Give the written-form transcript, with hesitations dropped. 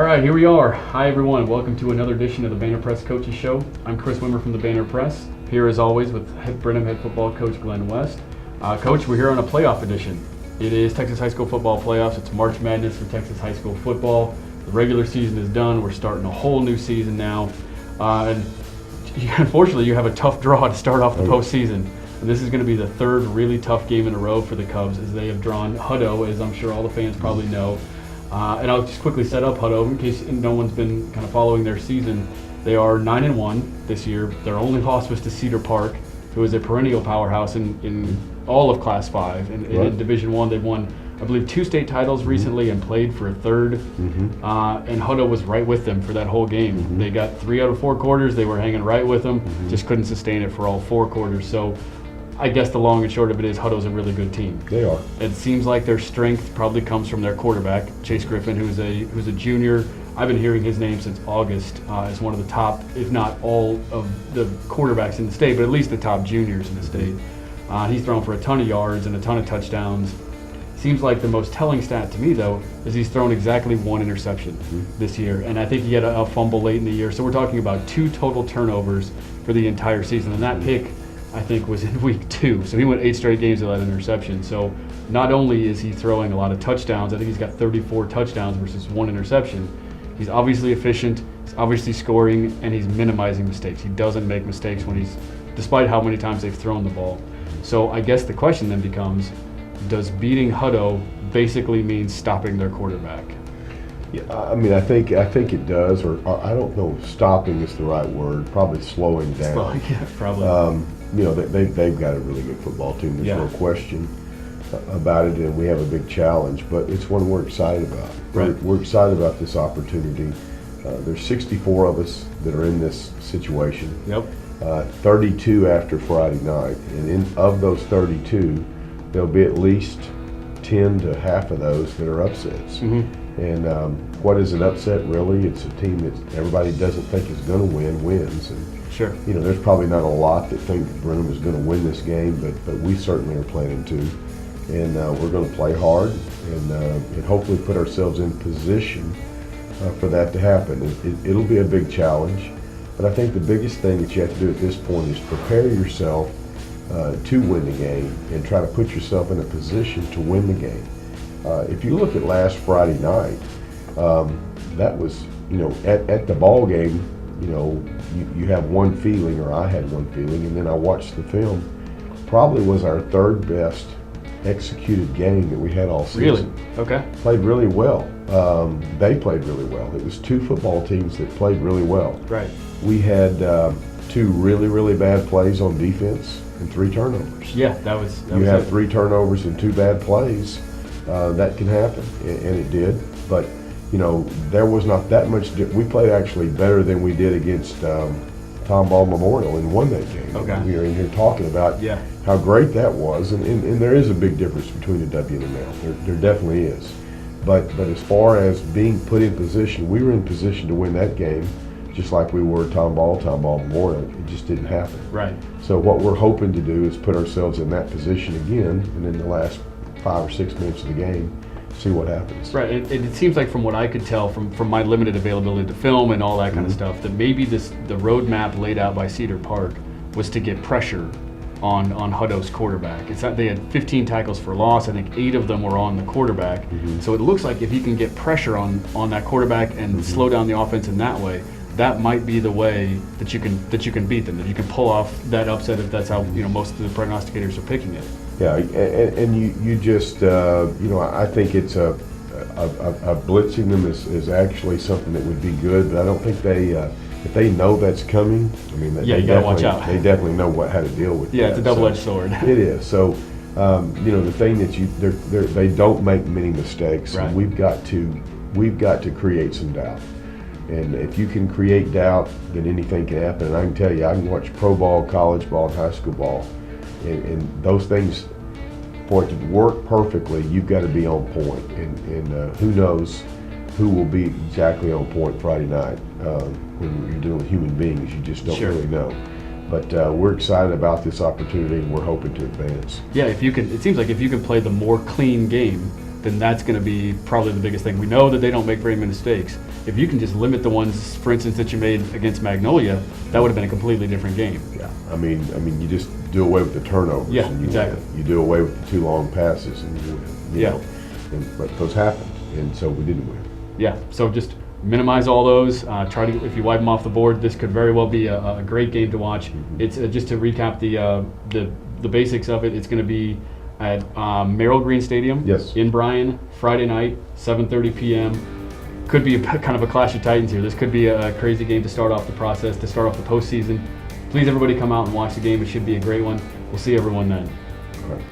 right, here we are. Hi, everyone. Welcome to another edition of the Banner Press Coaches Show. I'm Chris Wimmer from the Banner Press, here as always with Brenham head football coach Glenn West. Coach, we're here on a playoff edition. It is Texas High School football playoffs. It's March Madness for Texas High School football. The regular season is done. We're starting a whole new season now. And unfortunately, you have a tough draw to start off the postseason. And this is going to be the third really tough game in a row for the Cubs as they have drawn Hutto, as I'm sure all the fans probably know. And I'll just quickly set up Hutto in case no one's been kind of following their season. They are 9-1 this year. Their only loss was to Cedar Park, who is a perennial powerhouse in all of Class 5. And in Division I, they've won, I believe, 2 state titles recently and played for a third. And Hutto was right with them for that whole game. They got 3 out of 4 quarters. They were hanging right with them. Just couldn't sustain it for all 4 quarters. So I guess the long and short of it is Hutto's a really good team. They are. It seems like their strength probably comes from their quarterback, Chase Griffin, who's a junior. I've been hearing his name since August as one of the top, if not all of the quarterbacks in the state, but at least the top juniors in the state. He's thrown for a ton of yards and a ton of touchdowns. Seems like the most telling stat to me, though, is he's thrown exactly 1 interception this year. And I think he had a fumble late in the year. So we're talking about 2 total turnovers for the entire season. And that pick, I think, was in week 2. So he went 8 straight games without an interception. So not only is he throwing a lot of touchdowns, I think he's got 34 touchdowns versus 1 interception. He's obviously efficient, he's obviously scoring, and he's minimizing mistakes. He doesn't make mistakes despite how many times they've thrown the ball. So I guess the question then becomes, does beating Hutto basically mean stopping their quarterback? Yeah, I mean, I think it does, or I don't know if stopping is the right word, probably slowing down. Yeah, probably. They've got a really good football team. There's no question about it, and we have a big challenge, but it's one we're excited about. Right. We're excited about this opportunity. There's 64 of us that are in this situation. Yep. 32 after Friday night, and of those 32, there'll be at least 10 to half of those that are upsets. And what is an upset really? It's a team that everybody doesn't think is going to win wins. And sure. There's probably not a lot that think that Brenham is going to win this game, but we certainly are planning to. And we're going to play hard and hopefully put ourselves in position for that to happen. It'll be a big challenge, but I think the biggest thing that you have to do at this point is prepare yourself to win the game and try to put yourself in a position to win the game. If you look at last Friday night, that was, at the ball game, you have one feeling, or I had one feeling, and then I watched the film. Probably was our third best executed game that we had all season. Really? Okay. Played really well. They played really well. It was 2 football teams that played really well. Right. We had 2 really, really bad plays on defense and 3 turnovers. Yeah, that was you have 3 turnovers and 2 bad plays. That can happen, and it did. But there was not that much. We played actually better than we did against Tomball Memorial and won that game. Okay. We are in here talking about how great that was, and there is a big difference between a W and an L. There definitely is. But as far as being put in position, we were in position to win that game, just like we were Tomball Memorial. It just didn't happen. Right. So what we're hoping to do is put ourselves in that position again, and in the last 5 or 6 minutes of the game, see what happens. Right, and it seems like from what I could tell from my limited availability to film and all that kind of stuff, that maybe the roadmap laid out by Cedar Park was to get pressure on Hutto's quarterback. It's that they had 15 tackles for loss. I think 8 of them were on the quarterback. So it looks like if you can get pressure on that quarterback and slow down the offense in that way, that might be the way that you can beat them. That you can pull off that upset if that's how most of the prognosticators are picking it. Yeah, and you just I think it's a blitzing them is actually something that would be good, but I don't think if they know that's coming. I mean, you gotta watch out. They definitely know how to deal with. Yeah, it's a double-edged sword. It is. So the thing that they don't make many mistakes. Right. And we've got to create some doubt. And if you can create doubt, then anything can happen. And I can tell you, I can watch pro ball, college ball, and high school ball. And those things, for it to work perfectly, you've got to be on point. And who knows who will be exactly on point Friday night. When you're dealing with human beings, you just don't really know. But we're excited about this opportunity, and we're hoping to advance. Yeah, it seems like if you can play the more clean game, then that's going to be probably the biggest thing. We know that they don't make very many mistakes. If you can just limit the ones, for instance, that you made against Magnolia, that would have been a completely different game. Yeah, I mean, you just do away with the turnovers. Yeah, and you exactly. win. You do away with the 2 long passes, and you win. Yeah. But those happen, and so we didn't win. Yeah, so just minimize all those. Try to, if you wipe them off the board, this could very well be a great game to watch. It's just to recap the basics of it. It's going to be at Merrill Green Stadium. Yes. In Bryan, Friday night, 7:30 p.m. Could be kind of a clash of titans here. This could be a crazy game to start off the process, to start off the postseason. Please, everybody, come out and watch the game. It should be a great one. We'll see everyone then. All right.